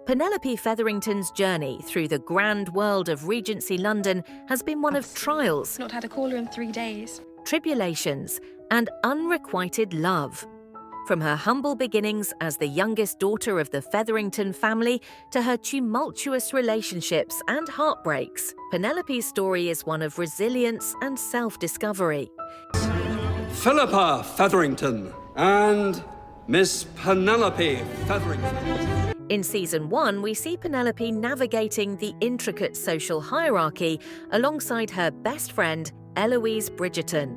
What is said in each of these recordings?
Penelope Featherington's journey through the grand world of Regency London has been one of trials, Not had a caller in 3 days. tribulations, and unrequited love. From her humble beginnings as the youngest daughter of the Featherington family to her tumultuous relationships and heartbreaks, Penelope's story is one of resilience and self-discovery. Philippa Featherington and Miss Penelope Featherington. In Season 1, we see Penelope navigating the intricate social hierarchy alongside her best friend, Eloise Bridgerton.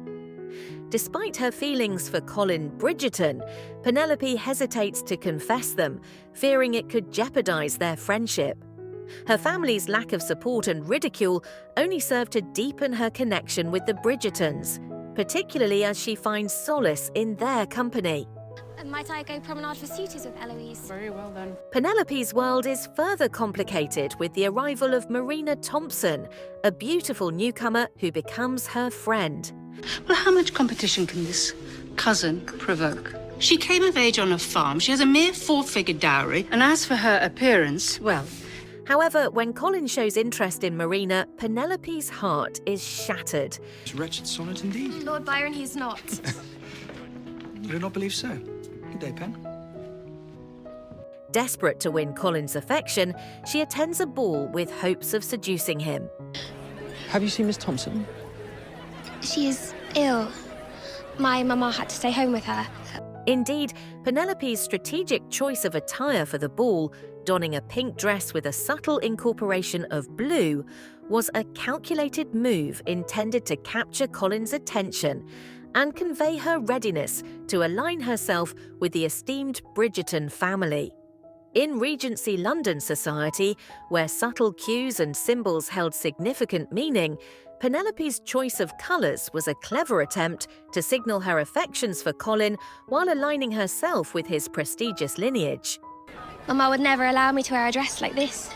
Despite her feelings for Colin Bridgerton, Penelope hesitates to confess them, fearing it could jeopardize their friendship. Her family's lack of support and ridicule only serve to deepen her connection with the Bridgertons, particularly as she finds solace in their company. Might I go promenade for suitors with Eloise? Very well then. Penelope's world is further complicated with the arrival of Marina Thompson, a beautiful newcomer who becomes her friend. Well, how much competition can this cousin provoke? She came of age on a farm. She has a mere 4-figure dowry. And as for her appearance, well... However, when Colin shows interest in Marina, Penelope's heart is shattered. It's a wretched sonnet indeed. Lord Byron, he's not. You do not believe so? Good day, Pen. Desperate to win Colin's affection, she attends a ball with hopes of seducing him. Have you seen Miss Thompson? She is ill. My mama had to stay home with her. Indeed, Penelope's strategic choice of attire for the ball, donning a pink dress with a subtle incorporation of blue, was a calculated move intended to capture Colin's attention and convey her readiness to align herself with the esteemed Bridgerton family. In Regency London society, where subtle cues and symbols held significant meaning, Penelope's choice of colours was a clever attempt to signal her affections for Colin while aligning herself with his prestigious lineage. Mama would never allow me to wear a dress like this.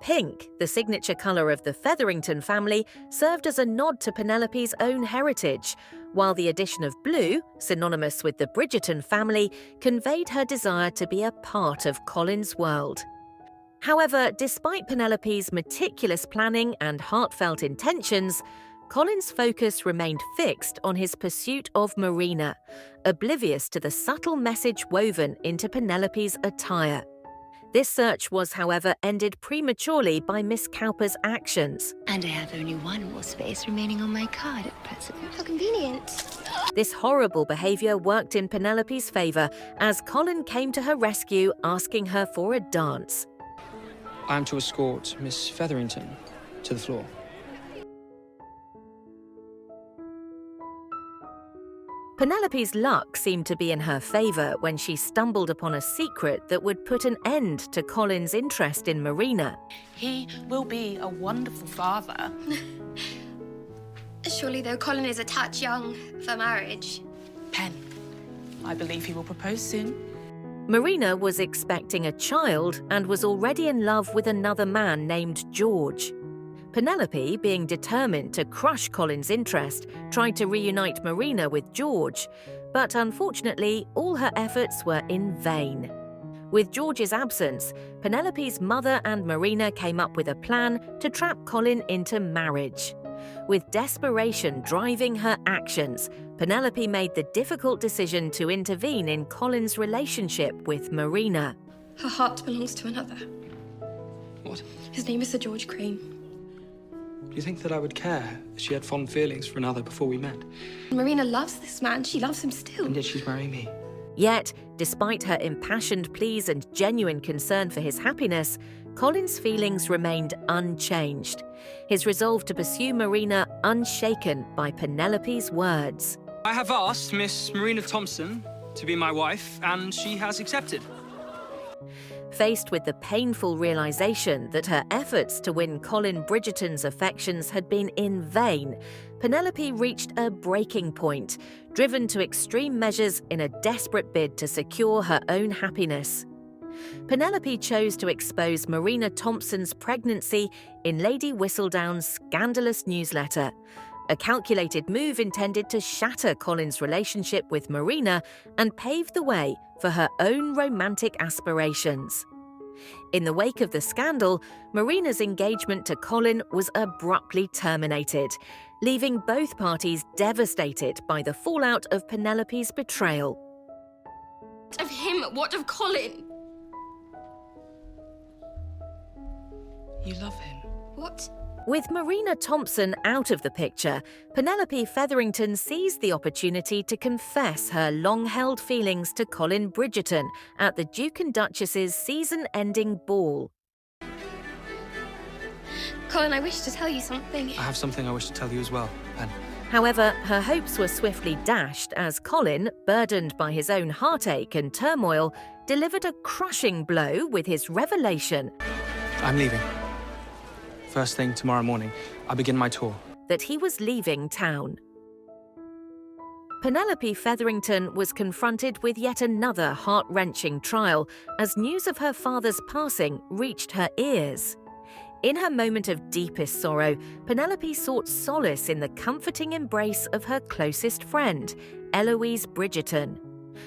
Pink, the signature colour of the Featherington family, served as a nod to Penelope's own heritage, while the addition of blue, synonymous with the Bridgerton family, conveyed her desire to be a part of Colin's world. However, despite Penelope's meticulous planning and heartfelt intentions, Colin's focus remained fixed on his pursuit of Marina, oblivious to the subtle message woven into Penelope's attire. This search was, however, ended prematurely by Miss Cowper's actions. And I have only one more space remaining on my card at present. How convenient. This horrible behaviour worked in Penelope's favour as Colin came to her rescue, asking her for a dance. I am to escort Miss Featherington to the floor. Penelope's luck seemed to be in her favour when she stumbled upon a secret that would put an end to Colin's interest in Marina. He will be a wonderful father. Surely, though, Colin is a touch young for marriage. Pen, I believe he will propose soon. Marina was expecting a child and was already in love with another man named George. Penelope, being determined to crush Colin's interest, tried to reunite Marina with George, but unfortunately, all her efforts were in vain. With George's absence, Penelope's mother and Marina came up with a plan to trap Colin into marriage. With desperation driving her actions, Penelope made the difficult decision to intervene in Colin's relationship with Marina. Her heart belongs to another. What? His name is Sir George Crane. Do you think that I would care if she had fond feelings for another before we met? Marina loves this man. She loves him still. And yet she's marrying me. Yet, despite her impassioned pleas and genuine concern for his happiness, Colin's feelings remained unchanged, his resolve to pursue Marina unshaken by Penelope's words. I have asked Miss Marina Thompson to be my wife, and she has accepted. Faced with the painful realization that her efforts to win Colin Bridgerton's affections had been in vain, Penelope reached a breaking point, driven to extreme measures in a desperate bid to secure her own happiness. Penelope chose to expose Marina Thompson's pregnancy in Lady Whistledown's scandalous newsletter, a calculated move intended to shatter Colin's relationship with Marina and pave the way for her own romantic aspirations. In the wake of the scandal, Marina's engagement to Colin was abruptly terminated, leaving both parties devastated by the fallout of Penelope's betrayal. What of him? What of Colin? You love him. What? With Marina Thompson out of the picture, Penelope Featherington seized the opportunity to confess her long-held feelings to Colin Bridgerton at the Duke and Duchess's season-ending ball. Colin, I wish to tell you something. I have something I wish to tell you as well, Pen. However, her hopes were swiftly dashed as Colin, burdened by his own heartache and turmoil, delivered a crushing blow with his revelation I'm leaving. First thing tomorrow morning, I begin my tour. that he was leaving town. Penelope Featherington was confronted with yet another heart-wrenching trial as news of her father's passing reached her ears. In her moment of deepest sorrow, Penelope sought solace in the comforting embrace of her closest friend, Eloise Bridgerton.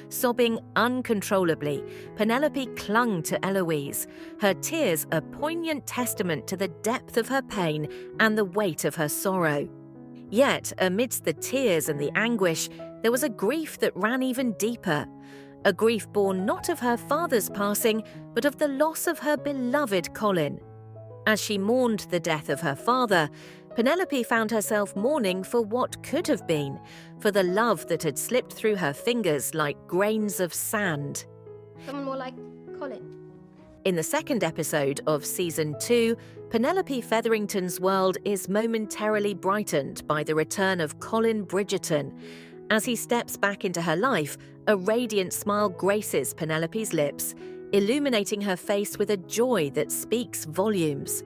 Sobbing uncontrollably, Penelope clung to Eloise, her tears a poignant testament to the depth of her pain and the weight of her sorrow. Yet, amidst the tears and the anguish, there was a grief that ran even deeper. A grief born not of her father's passing, but of the loss of her beloved Colin. As she mourned the death of her father, Penelope found herself mourning for what could have been, for the love that had slipped through her fingers like grains of sand. Someone more like Colin. In the second episode of Season 2, Penelope Featherington's world is momentarily brightened by the return of Colin Bridgerton. As he steps back into her life, a radiant smile graces Penelope's lips, illuminating her face with a joy that speaks volumes.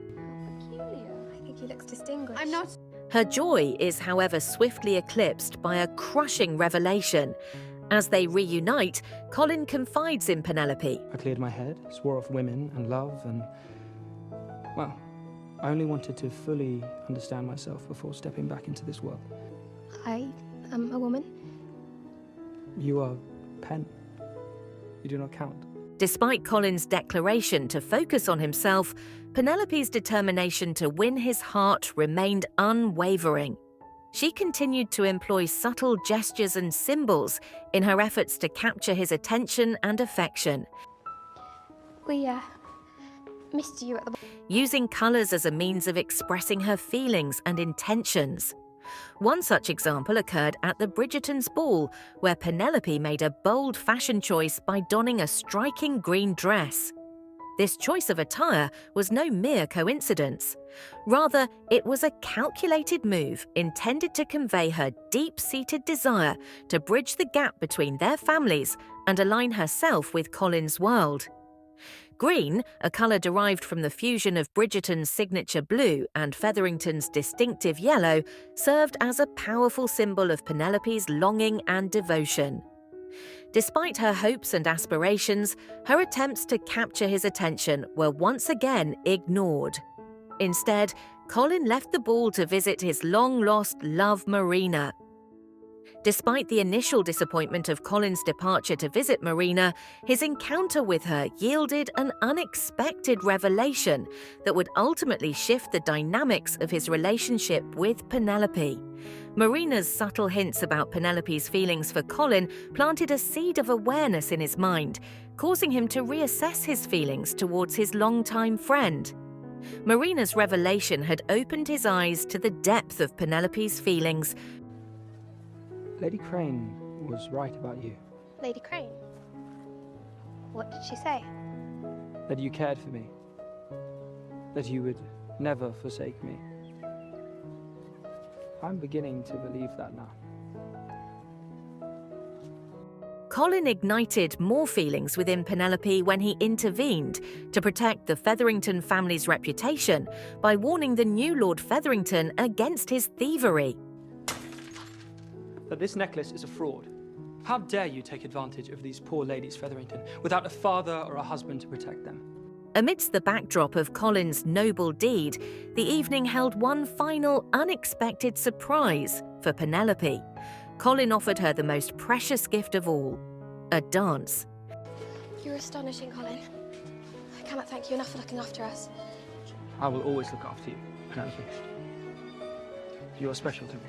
Peculiar. I think he looks distinguished. I'm not. Her joy is, however, swiftly eclipsed by a crushing revelation. As they reunite, Colin confides in Penelope. I cleared my head, swore off women and love, and, well, I only wanted to fully understand myself before stepping back into this world. I am a woman. You are Pen. You do not count. Despite Colin's declaration to focus on himself, Penelope's determination to win his heart remained unwavering. She continued to employ subtle gestures and symbols in her efforts to capture his attention and affection. We, missed you at the... Using colours as a means of expressing her feelings and intentions. One such example occurred at the Bridgerton's ball, where Penelope made a bold fashion choice by donning a striking green dress. This choice of attire was no mere coincidence. Rather, it was a calculated move intended to convey her deep-seated desire to bridge the gap between their families and align herself with Colin's world. Green, a colour derived from the fusion of Bridgerton's signature blue and Featherington's distinctive yellow, served as a powerful symbol of Penelope's longing and devotion. Despite her hopes and aspirations, her attempts to capture his attention were once again ignored. Instead, Colin left the ball to visit his long-lost love Marina. Despite the initial disappointment of Colin's departure to visit Marina, his encounter with her yielded an unexpected revelation that would ultimately shift the dynamics of his relationship with Penelope. Marina's subtle hints about Penelope's feelings for Colin planted a seed of awareness in his mind, causing him to reassess his feelings towards his longtime friend. Marina's revelation had opened his eyes to the depth of Penelope's feelings. Lady Crane was right about you. Lady Crane. What did she say? That you cared for me. That you would never forsake me. I'm beginning to believe that now. Colin ignited more feelings within Penelope when he intervened to protect the Featherington family's reputation by warning the new Lord Featherington against his thievery. That this necklace is a fraud. How dare you take advantage of these poor ladies, Featherington, without a father or a husband to protect them? Amidst the backdrop of Colin's noble deed, the evening held one final unexpected surprise for Penelope. Colin offered her the most precious gift of all, a dance. You're astonishing, Colin. cannot thank you enough for looking after us. I will always look after you, Penelope. You're special to me.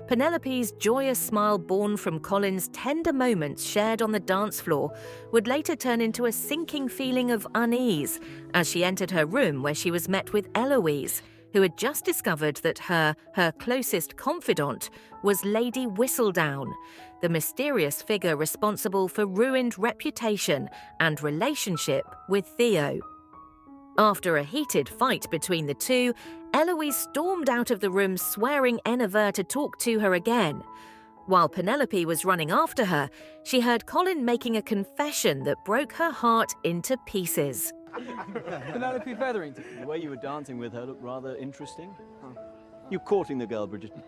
Penelope's joyous smile born from Colin's tender moments shared on the dance floor would later turn into a sinking feeling of unease as she entered her room where she was met with Eloise, who had just discovered that her closest confidant was Lady Whistledown, the mysterious figure responsible for ruined reputation and relationship with Theo. After a heated fight between the two, Eloise stormed out of the room swearing Enniver to talk to her again. While Penelope was running after her, she heard Colin making a confession that broke her heart into pieces. Penelope Featherington. The way you were dancing with her looked rather interesting. You courting the girl, Bridgerton?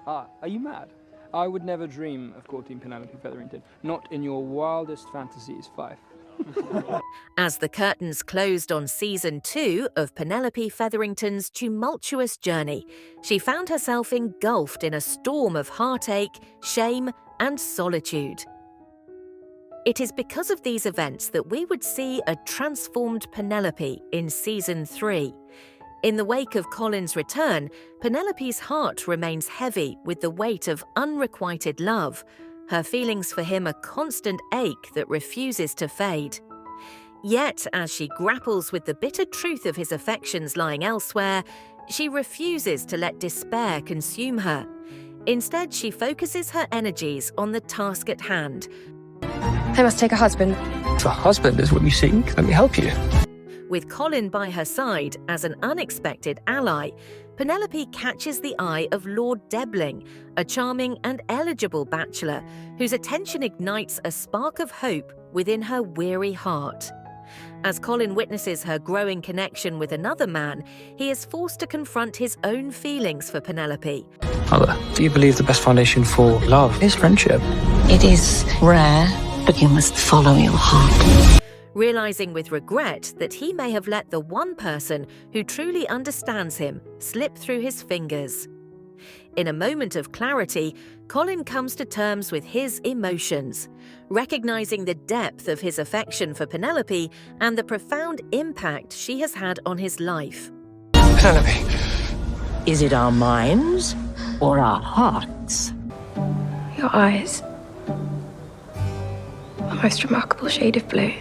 Are you mad? I would never dream of courting Penelope Featherington. Not in your wildest fantasies, Fife. As the curtains closed on Season 2 of Penelope Featherington's tumultuous journey, she found herself engulfed in a storm of heartache, shame, and solitude. It is because of these events that we would see a transformed Penelope in Season 3. In the wake of Colin's return, Penelope's heart remains heavy with the weight of unrequited love, her feelings for him a constant ache that refuses to fade. Yet, as she grapples with the bitter truth of his affections lying elsewhere, she refuses to let despair consume her. Instead, she focuses her energies on the task at hand. I must take a husband. If a husband is what you seek, let me help you. With Colin by her side as an unexpected ally, Penelope catches the eye of Lord Debling, a charming and eligible bachelor whose attention ignites a spark of hope within her weary heart. As Colin witnesses her growing connection with another man, he is forced to confront his own feelings for Penelope. Mother, do you believe the best foundation for love is friendship? It is rare, but you must follow your heart. Realizing with regret that he may have let the one person who truly understands him slip through his fingers. In a moment of clarity, Colin comes to terms with his emotions, recognizing the depth of his affection for Penelope and the profound impact she has had on his life. Penelope. Is it our minds or our hearts? Your eyes. A most remarkable shade of blue.